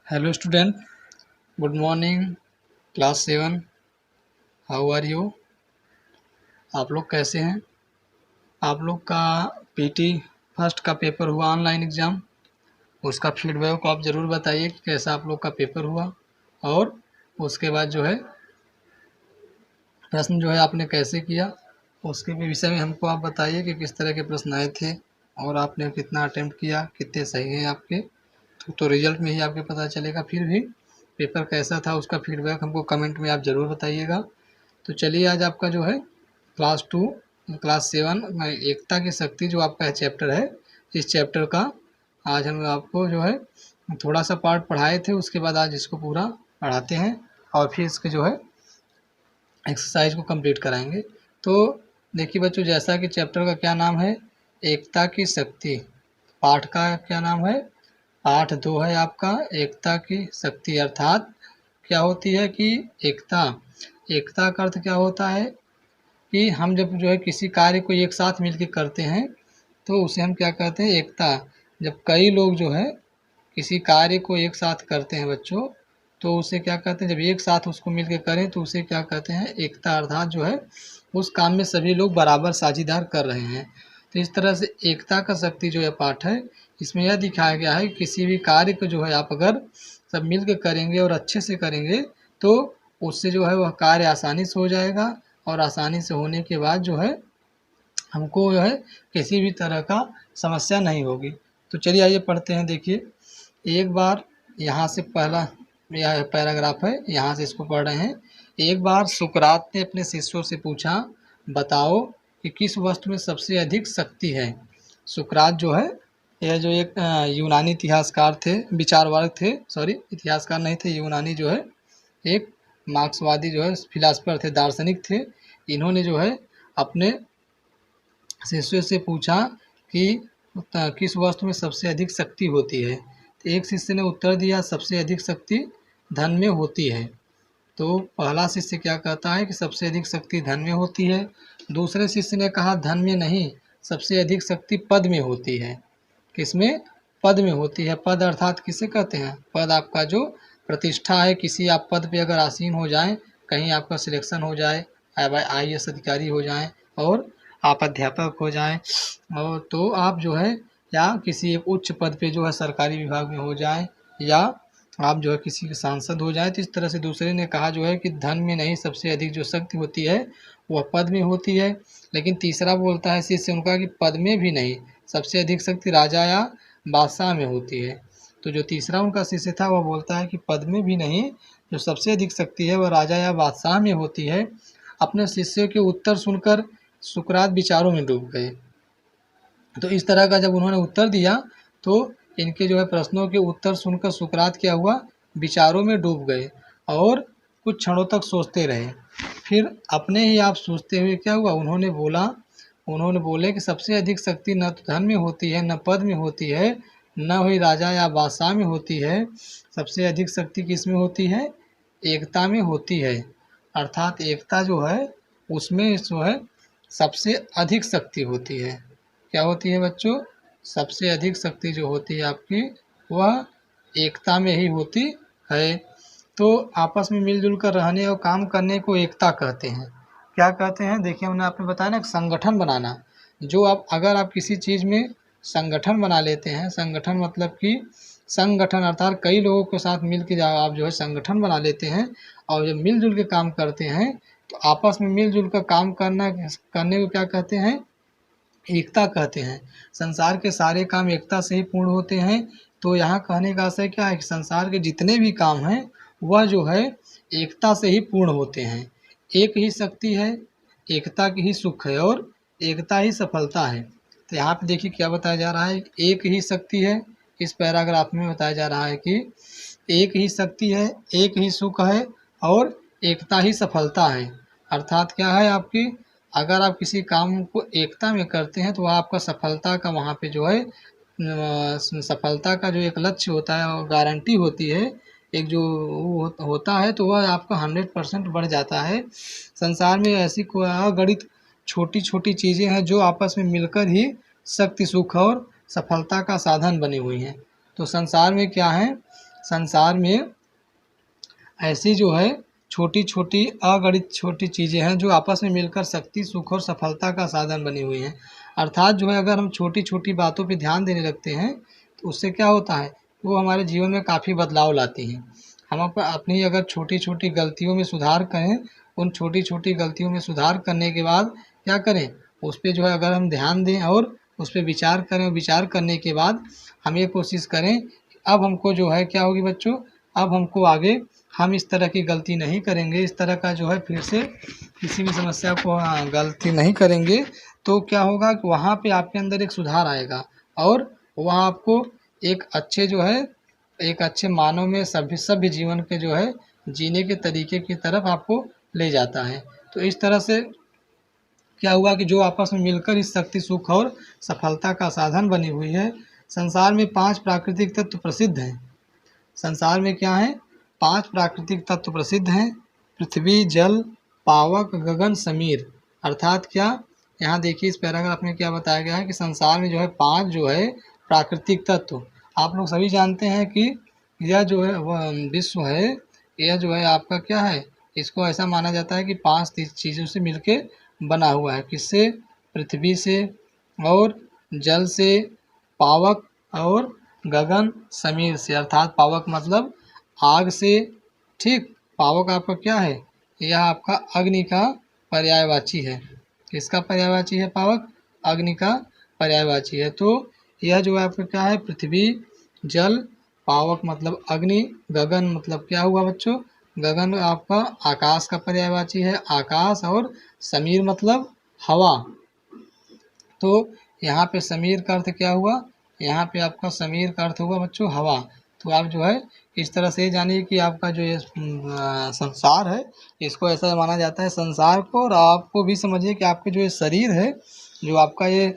Hello student, good morning. Class 7, how are you? आप लोग कैसे हैं? आप लोग का पीटी फर्स्ट का पेपर हुआ ऑनलाइन एग्ज़ाम, उसका फीडबैक को आप ज़रूर बताइए कि कैसा आप लोग का पेपर हुआ। और उसके बाद जो है प्रश्न जो है आपने कैसे किया, उसके भी विषय में हमको आप बताइए कि किस तरह के प्रश्न आए थे और आपने कितना अटेम्प्ट किया, कितने सही हैं आपके। तो रिजल्ट में ही आपके पता चलेगा। फिर भी पेपर कैसा था उसका फीडबैक हमको कमेंट में आप ज़रूर बताइएगा। तो चलिए, आज आपका जो है क्लास 7 में एकता की शक्ति जो आपका चैप्टर है, इस चैप्टर का आज हम आपको जो है थोड़ा सा पार्ट पढ़ाए थे, उसके बाद आज इसको पूरा पढ़ाते हैं और फिर इसके जो है एक्सरसाइज को कंप्लीट कराएंगे। तो देखिए बच्चों, जैसा कि चैप्टर का क्या नाम है, एकता की शक्ति। पाठ का क्या नाम है? पाठ 2 है आपका एकता की शक्ति। अर्थात क्या होती है कि एकता, एकता का अर्थ क्या होता है कि हम जब जो है किसी कार्य को एक साथ मिलकर करते हैं तो उसे हम क्या कहते हैं? एकता। जब कई लोग जो है किसी कार्य को एक साथ करते हैं बच्चों, तो उसे क्या कहते हैं? जब एक साथ उसको मिलकर करें तो उसे क्या कहते हैं? एकता। अर्थात जो है उस काम में सभी लोग बराबर साझेदार कर रहे हैं। तो इस तरह से एकता का शक्ति जो है पाठ है, इसमें यह दिखाया गया है कि किसी भी कार्य को जो है आप अगर सब मिल के करेंगे और अच्छे से करेंगे तो उससे जो है वह कार्य आसानी से हो जाएगा और आसानी से होने के बाद जो है हमको जो है किसी भी तरह का समस्या नहीं होगी। तो चलिए आइए पढ़ते हैं। देखिए, एक बार यहाँ से पहला यह पैराग्राफ है, यहाँ से इसको पढ़ रहे हैं। एक बार सुकरात ने अपने शिष्यों से पूछा, बताओ कि किस वस्तु में सबसे अधिक शक्ति है। सुकरात जो है यह जो एक यूनानी इतिहासकार थे, विचारवाद थे, सॉरी इतिहासकार नहीं थे, यूनानी जो है एक मार्क्सवादी जो है फिलासफर थे, दार्शनिक थे। इन्होंने जो है अपने शिष्यों से पूछा कि किस वस्तु में सबसे अधिक शक्ति होती है। तो एक शिष्य ने उत्तर दिया, सबसे अधिक शक्ति धन में होती है। तो पहला शिष्य क्या कहता है कि सबसे अधिक शक्ति धन में होती है। दूसरे शिष्य ने कहा धन में नहीं, सबसे अधिक शक्ति पद में होती है। किसमें? पद में होती है। पद अर्थात किसे कहते हैं? पद आपका जो प्रतिष्ठा है, किसी आप पद पे अगर आसीन हो जाएं, कहीं आपका सिलेक्शन हो जाए, IAS अधिकारी हो जाएं और आप अध्यापक हो जाएं, और तो आप जो है या किसी एक उच्च पद पे जो है सरकारी विभाग में हो जाएं, या आप जो है किसी के सांसद हो जाएं। तो इस तरह से दूसरे ने कहा जो है कि धन में नहीं, सबसे अधिक जो शक्ति होती है वह पद में होती है। लेकिन तीसरा बोलता है शिष्य उनका कि पद में भी नहीं, सबसे अधिक शक्ति राजा या बादशाह में होती है। तो जो तीसरा उनका शिष्य था वह बोलता है कि पद में भी नहीं, जो सबसे अधिक शक्ति है वह राजा या बादशाह में होती है। अपने शिष्यों के उत्तर सुनकर सुकरात विचारों में डूब गए। तो इस तरह का जब उन्होंने उत्तर दिया तो इनके जो है प्रश्नों के उत्तर सुनकर सुकरात क्या हुआ? विचारों में डूब गए और कुछ क्षणों तक सोचते रहे। फिर अपने ही आप सोचते हुए क्या हुआ? उन्होंने बोले कि सबसे अधिक शक्ति न तो धन में होती है, न पद में होती है, न ही राजा या बादशाह में होती है। सबसे अधिक शक्ति किस में होती है? एकता में होती है। अर्थात एकता जो है उसमें जो है सबसे अधिक शक्ति होती है। क्या होती है बच्चों? सबसे अधिक शक्ति जो होती है आपकी वह एकता में ही होती है। तो आपस में मिलजुल कर रहने और काम करने को एकता कहते हैं। क्या कहते हैं? देखिए, मैंने आपने बताया ना, संगठन बनाना। जो आप अगर आप किसी चीज़ में संगठन बना लेते हैं, संगठन मतलब कि संगठन अर्थात कई लोगों के साथ मिल के आप जो है संगठन बना लेते हैं और जब मिलजुल के काम करते हैं तो आपस में मिलजुल कर काम करने को क्या कहते हैं? एकता कहते हैं। संसार के सारे काम एकता से ही पूर्ण होते हैं। तो यहाँ कहने का आशय क्या है कि संसार के जितने भी काम हैं वह जो है एकता से ही पूर्ण होते हैं। एक ही शक्ति है, एकता की ही सुख है और एकता ही सफलता है। तो यहाँ पे देखिए क्या बताया जा रहा है, एक ही शक्ति है। इस पैराग्राफ में बताया जा रहा है कि एक ही शक्ति है, एक ही सुख है और एकता ही सफलता है। अर्थात क्या है आपकी, अगर आप किसी काम को एकता में करते हैं तो वह आपका सफलता का वहाँ पे जो है सफलता का जो एक लक्ष्य होता है और गारंटी होती है, एक जो वो होता है, तो वह आपका 100% बढ़ जाता है। संसार में ऐसी कोई अगणित छोटी छोटी चीज़ें हैं जो आपस में मिलकर ही शक्ति, सुख और सफलता का साधन बनी हुई हैं। तो संसार में क्या है, संसार में ऐसी जो है छोटी छोटी अगणित छोटी चीज़ें हैं जो आपस में मिलकर शक्ति, सुख और सफलता का साधन बनी हुई हैं। अर्थात जो है अगर हम छोटी छोटी बातों पे ध्यान देने लगते हैं तो उससे क्या होता है, वो हमारे जीवन में काफ़ी बदलाव लाती हैं। हम अपनी अगर छोटी छोटी गलतियों में सुधार करें, उन छोटी छोटी गलतियों में सुधार करने के बाद क्या करें, उस पर जो है अगर हम ध्यान दें और उस पर विचार करें, विचार करने के बाद हम ये कोशिश करें अब हमको जो है क्या होगी बच्चों, अब हमको आगे हम इस तरह की गलती नहीं करेंगे, इस तरह का जो है फिर से किसी भी समस्या को गलती नहीं करेंगे। तो क्या होगा कि वहाँ पे आपके अंदर एक सुधार आएगा और वहाँ आपको एक अच्छे जो है एक अच्छे मानव में सभ्य जीवन के जो है जीने के तरीके की तरफ आपको ले जाता है। तो इस तरह से क्या हुआ कि जो आपस में मिलकर इस शक्ति, सुख और सफलता का साधन बनी हुई है। संसार में 5 प्राकृतिक तत्व प्रसिद्ध हैं। संसार में क्या है, 5 प्राकृतिक तत्व प्रसिद्ध हैं। पृथ्वी, जल, पावक, गगन, समीर। अर्थात क्या, यहाँ देखिए इस पैराग्राफ में क्या बताया गया है कि संसार में जो है 5 जो है प्राकृतिक तत्व। आप लोग सभी जानते हैं कि यह जो है वह विश्व है, यह जो है आपका क्या है, इसको ऐसा माना जाता है कि 5 चीज़ों से मिलके बना हुआ है। किससे? पृथ्वी से और जल से, पावक और गगन, समीर से। अर्थात पावक मतलब आग से, ठीक। पावक आपका क्या है, यह आपका अग्नि का पर्यायवाची है। किसका पर्यायवाची है पावक? अग्नि का पर्यायवाची है। तो यह जो है आपका क्या है, पृथ्वी, जल, पावक मतलब अग्नि, गगन मतलब क्या हुआ बच्चों, गगन आपका आकाश का पर्यायवाची है, आकाश, और समीर मतलब हवा। तो यहाँ पे समीर का अर्थ क्या हुआ, यहाँ पे आपका समीर का अर्थ हुआ बच्चों हवा। तो आप जो है इस तरह से जानिए कि आपका जो ये संसार है इसको ऐसा माना जाता है संसार को। और आपको भी समझिए कि आपके जो ये शरीर है, जो आपका ये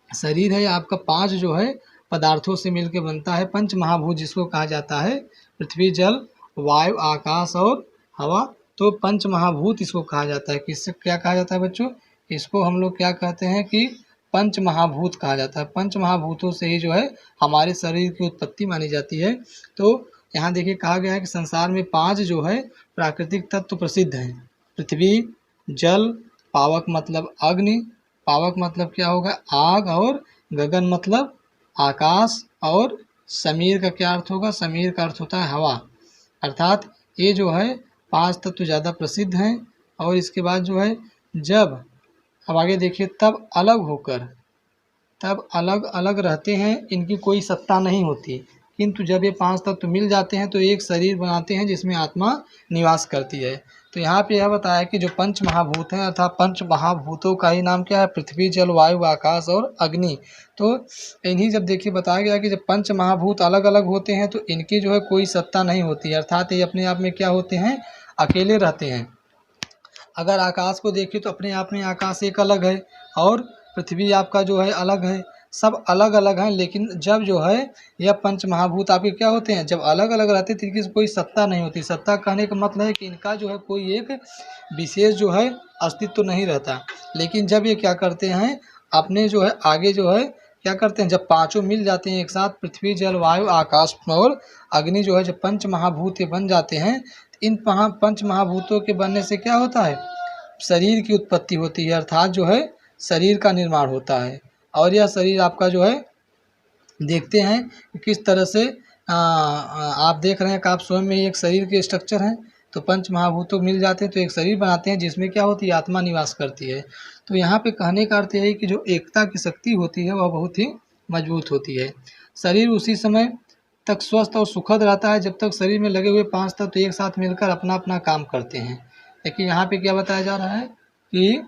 शरीर है, आपका 5 जो है पदार्थों से मिलकर बनता है। पंच महाभूत जिसको कहा जाता है, पृथ्वी, जल, वायु, आकाश और हवा। तो पंच महाभूत इसको कहा जाता है। किससे क्या कहा जाता है बच्चों, इसको हम लोग क्या कहते हैं कि पंच महाभूत कहा जाता है। पंच महाभूतों से ही जो है हमारे शरीर की उत्पत्ति मानी जाती है। तो यहाँ देखिए कहा गया है कि संसार में 5 जो है प्राकृतिक तत्व प्रसिद्ध हैं। पृथ्वी, जल, पावक मतलब अग्नि, पावक मतलब क्या होगा आग, और गगन मतलब आकाश, और समीर का क्या अर्थ होगा, समीर का अर्थ होता है हवा। अर्थात ये जो है 5 तत्व ज़्यादा प्रसिद्ध हैं। और इसके बाद जो है जब, अब आगे देखिए, तब अलग अलग रहते हैं, इनकी कोई सत्ता नहीं होती, किंतु जब ये 5 तत्व मिल जाते हैं तो एक शरीर बनाते हैं जिसमें आत्मा निवास करती है। तो यहाँ पे यह बताया कि जो पंच महाभूत हैं, अर्थात पंच महाभूतों का ही नाम क्या है, पृथ्वी, जल, वायु, आकाश और अग्नि। तो इन्हीं जब देखिए बताया गया कि जब पंच महाभूत अलग अलग होते हैं तो इनकी जो है कोई सत्ता नहीं होती, अर्थात ये अपने आप में क्या होते हैं, अकेले रहते हैं। अगर आकाश को देखें तो अपने आप में आकाश एक अलग है, और पृथ्वी आपका जो है अलग है, सब अलग अलग हैं। लेकिन जब जो है यह पंच महाभूत आपके क्या होते हैं, जब अलग अलग रहते हैं तो इनकी कोई सत्ता नहीं होती। सत्ता कहने का मतलब है कि इनका जो है कोई एक विशेष जो है अस्तित्व तो नहीं रहता। लेकिन जब ये क्या करते हैं, अपने जो है आगे जो है क्या करते हैं, जब 5 मिल जाते हैं एक साथ, पृथ्वी, जल, वायु, आकाश और अग्नि जो है, जब पंच महाभूत बन जाते हैं, इन पंच महाभूतों के बनने से क्या होता है, शरीर की उत्पत्ति होती है। अर्थात जो है शरीर का निर्माण होता है। और यह शरीर आपका जो है देखते हैं कि किस तरह से आप देख रहे हैं कि आप स्वयं में ही एक शरीर के स्ट्रक्चर हैं। तो पंच महाभूतों मिल जाते हैं तो एक शरीर बनाते हैं जिसमें क्या होती है, आत्मा निवास करती है। तो यहाँ पे कहने का अर्थ यह है कि जो एकता की शक्ति होती है वह बहुत ही मजबूत होती है। शरीर उसी समय तक स्वस्थ और सुखद रहता है जब तक शरीर में लगे हुए 5 तत्व एक साथ मिलकर अपना अपना काम करते हैं। लेकिन यहाँ पे क्या बताया जा रहा है कि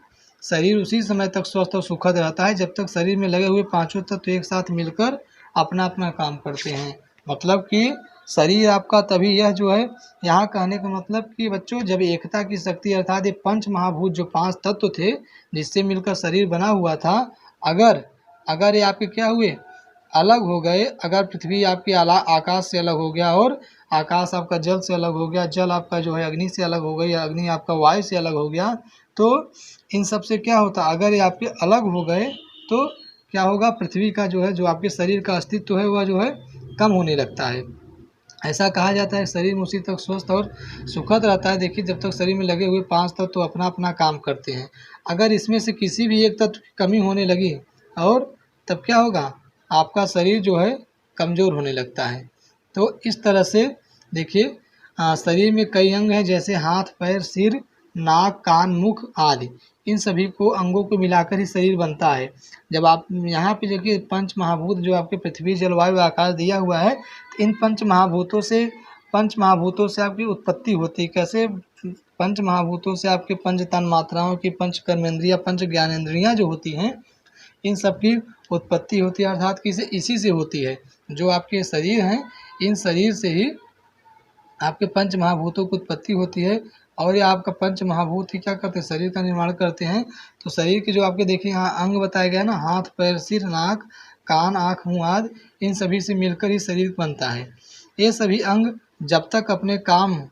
शरीर उसी समय तक स्वस्थ और सुखद रहता है जब तक शरीर में लगे हुए 5 तत्व एक साथ मिलकर अपना अपना काम करते हैं। मतलब कि शरीर आपका तभी, यह जो है यहाँ कहने का मतलब कि बच्चों जब एकता की शक्ति, अर्थात ये पंच महाभूत जो 5 तत्व थे जिससे मिलकर शरीर बना हुआ था, अगर ये आपके क्या हुए, अलग हो गए, अगर पृथ्वी आपकी आकाश से अलग हो गया, और आकाश आपका जल से अलग हो गया, जल आपका जो है अग्नि से अलग हो गई, अग्नि आपका वायु से अलग हो गया, तो इन सब से क्या होता, अगर ये आपके अलग हो गए तो क्या होगा, पृथ्वी का जो है, जो आपके शरीर का अस्तित्व है वह जो है कम होने लगता है। ऐसा कहा जाता है शरीर में उसी तक स्वस्थ और सुखद रहता है। देखिए जब तक शरीर में लगे हुए 5 तत्व तो अपना अपना काम करते हैं। अगर इसमें से किसी भी एक तत्व की कमी होने लगी और तब क्या होगा, आपका शरीर जो है कमज़ोर होने लगता है। तो इस तरह से देखिए शरीर में कई अंग हैं, जैसे हाथ, पैर, सिर, नाक, कान, मुख आदि। इन सभी को अंगों को मिलाकर ही शरीर बनता है। जब आप यहाँ पे देखिए पंच महाभूत जो आपके पृथ्वी, जल, वायु, आकाश दिया हुआ है, तो इन पंच महाभूतों से आपकी उत्पत्ति होती है। कैसे? पंच महाभूतों से आपके पंच तन मात्राओं की, पंच कर्मेंद्रियाँ, पंच ज्ञानेंद्रियाँ जो होती हैं, इन सब की उत्पत्ति होती है। अर्थात किसी इसी से होती है। जो आपके शरीर हैं, इन शरीर से ही आपके पंच महाभूतों की उत्पत्ति होती है। और ये आपका पंच महाभूत ही क्या करते हैं, शरीर का निर्माण करते हैं। तो शरीर के जो आपके देखिए यहाँ अंग बताए गए ना, हाथ, पैर, सिर, नाक, कान, आँख, मुँह आदि, इन सभी से मिलकर ही शरीर बनता है। ये सभी अंग जब तक अपने काम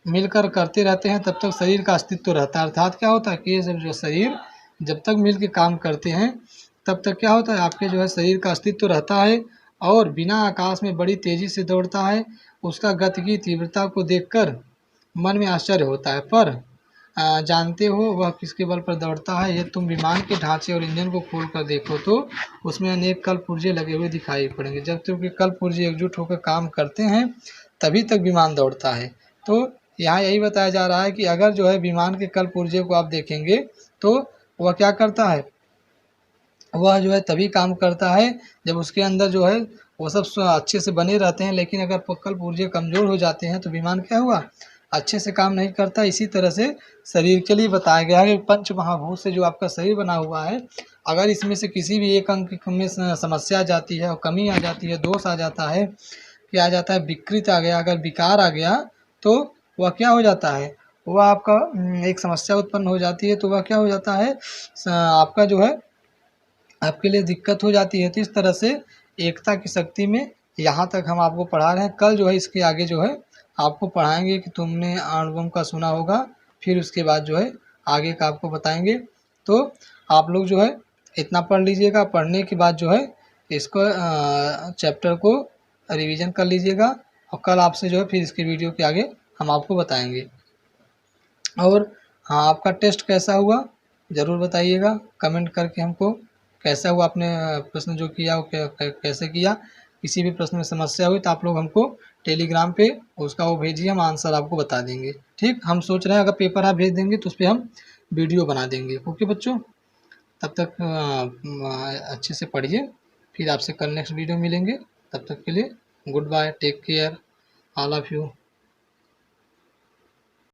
मिलकर करते रहते हैं तब तक शरीर का अस्तित्व रहता है। अर्थात क्या होता है कि ये सब जो शरीर जब तक मिल के काम करते हैं तब तक क्या होता है, आपके जो है शरीर का अस्तित्व रहता है और बिना आकाश में बड़ी तेज़ी से दौड़ता है। उसका गति की तीव्रता को देखकर मन में आश्चर्य होता है, पर जानते हो वह किसके बल पर दौड़ता है? ये तुम विमान के ढांचे और इंजन को खोल कर देखो तो उसमें अनेक कल पुर्जे लगे हुए दिखाई पड़ेंगे। जब तक कि कल पुर्जे एकजुट होकर काम करते हैं तभी तक विमान दौड़ता है। तो यहाँ यही बताया जा रहा है कि अगर जो है विमान के कल पुर्जे को आप देखेंगे तो वह क्या करता है, वह जो है तभी काम करता है जब उसके अंदर जो है वो सब अच्छे से बने रहते हैं। लेकिन अगर कल पुर्जे कमज़ोर हो जाते हैं तो विमान क्या हुआ, अच्छे से काम नहीं करता। इसी तरह से शरीर के लिए बताया गया है कि पंच महाभूत से जो आपका शरीर बना हुआ है, अगर इसमें से किसी भी एक अंग में समस्या आ जाती है और कमी आ जाती है, दोष आ जाता है, क्या आ जाता है, विकृत आ गया, अगर विकार आ गया तो वह क्या हो जाता है, वह आपका एक समस्या उत्पन्न हो जाती है। तो वह क्या हो जाता है, आपका जो है आपके लिए दिक्कत हो जाती है। तो इस तरह से एकता की शक्ति में यहाँ तक हम आपको पढ़ा रहे हैं। कल जो है इसके आगे जो है आपको पढ़ाएंगे कि तुमने आणुबम का सुना होगा, फिर उसके बाद जो है आगे का आपको बताएंगे। तो आप लोग जो है इतना पढ़ लीजिएगा। पढ़ने के बाद जो है इसको चैप्टर को रिवीजन कर लीजिएगा और कल आपसे जो है फिर इसके वीडियो के आगे हम आपको बताएंगे। और हाँ, आपका टेस्ट कैसा हुआ ज़रूर बताइएगा कमेंट करके हमको। कैसा हुआ आपने प्रश्न जो किया वो कैसे किया। किसी भी प्रश्न में समस्या हुई तो आप लोग हमको टेलीग्राम पे उसका वो भेजिए, हम आंसर आपको बता देंगे। ठीक, हम सोच रहे हैं अगर पेपर आप भेज देंगे तो उस पर हम वीडियो बना देंगे। ओके बच्चों, तब तक अच्छे से पढ़िए। फिर आपसे कल नेक्स्ट वीडियो मिलेंगे। तब तक के लिए good bye, take care, all of you.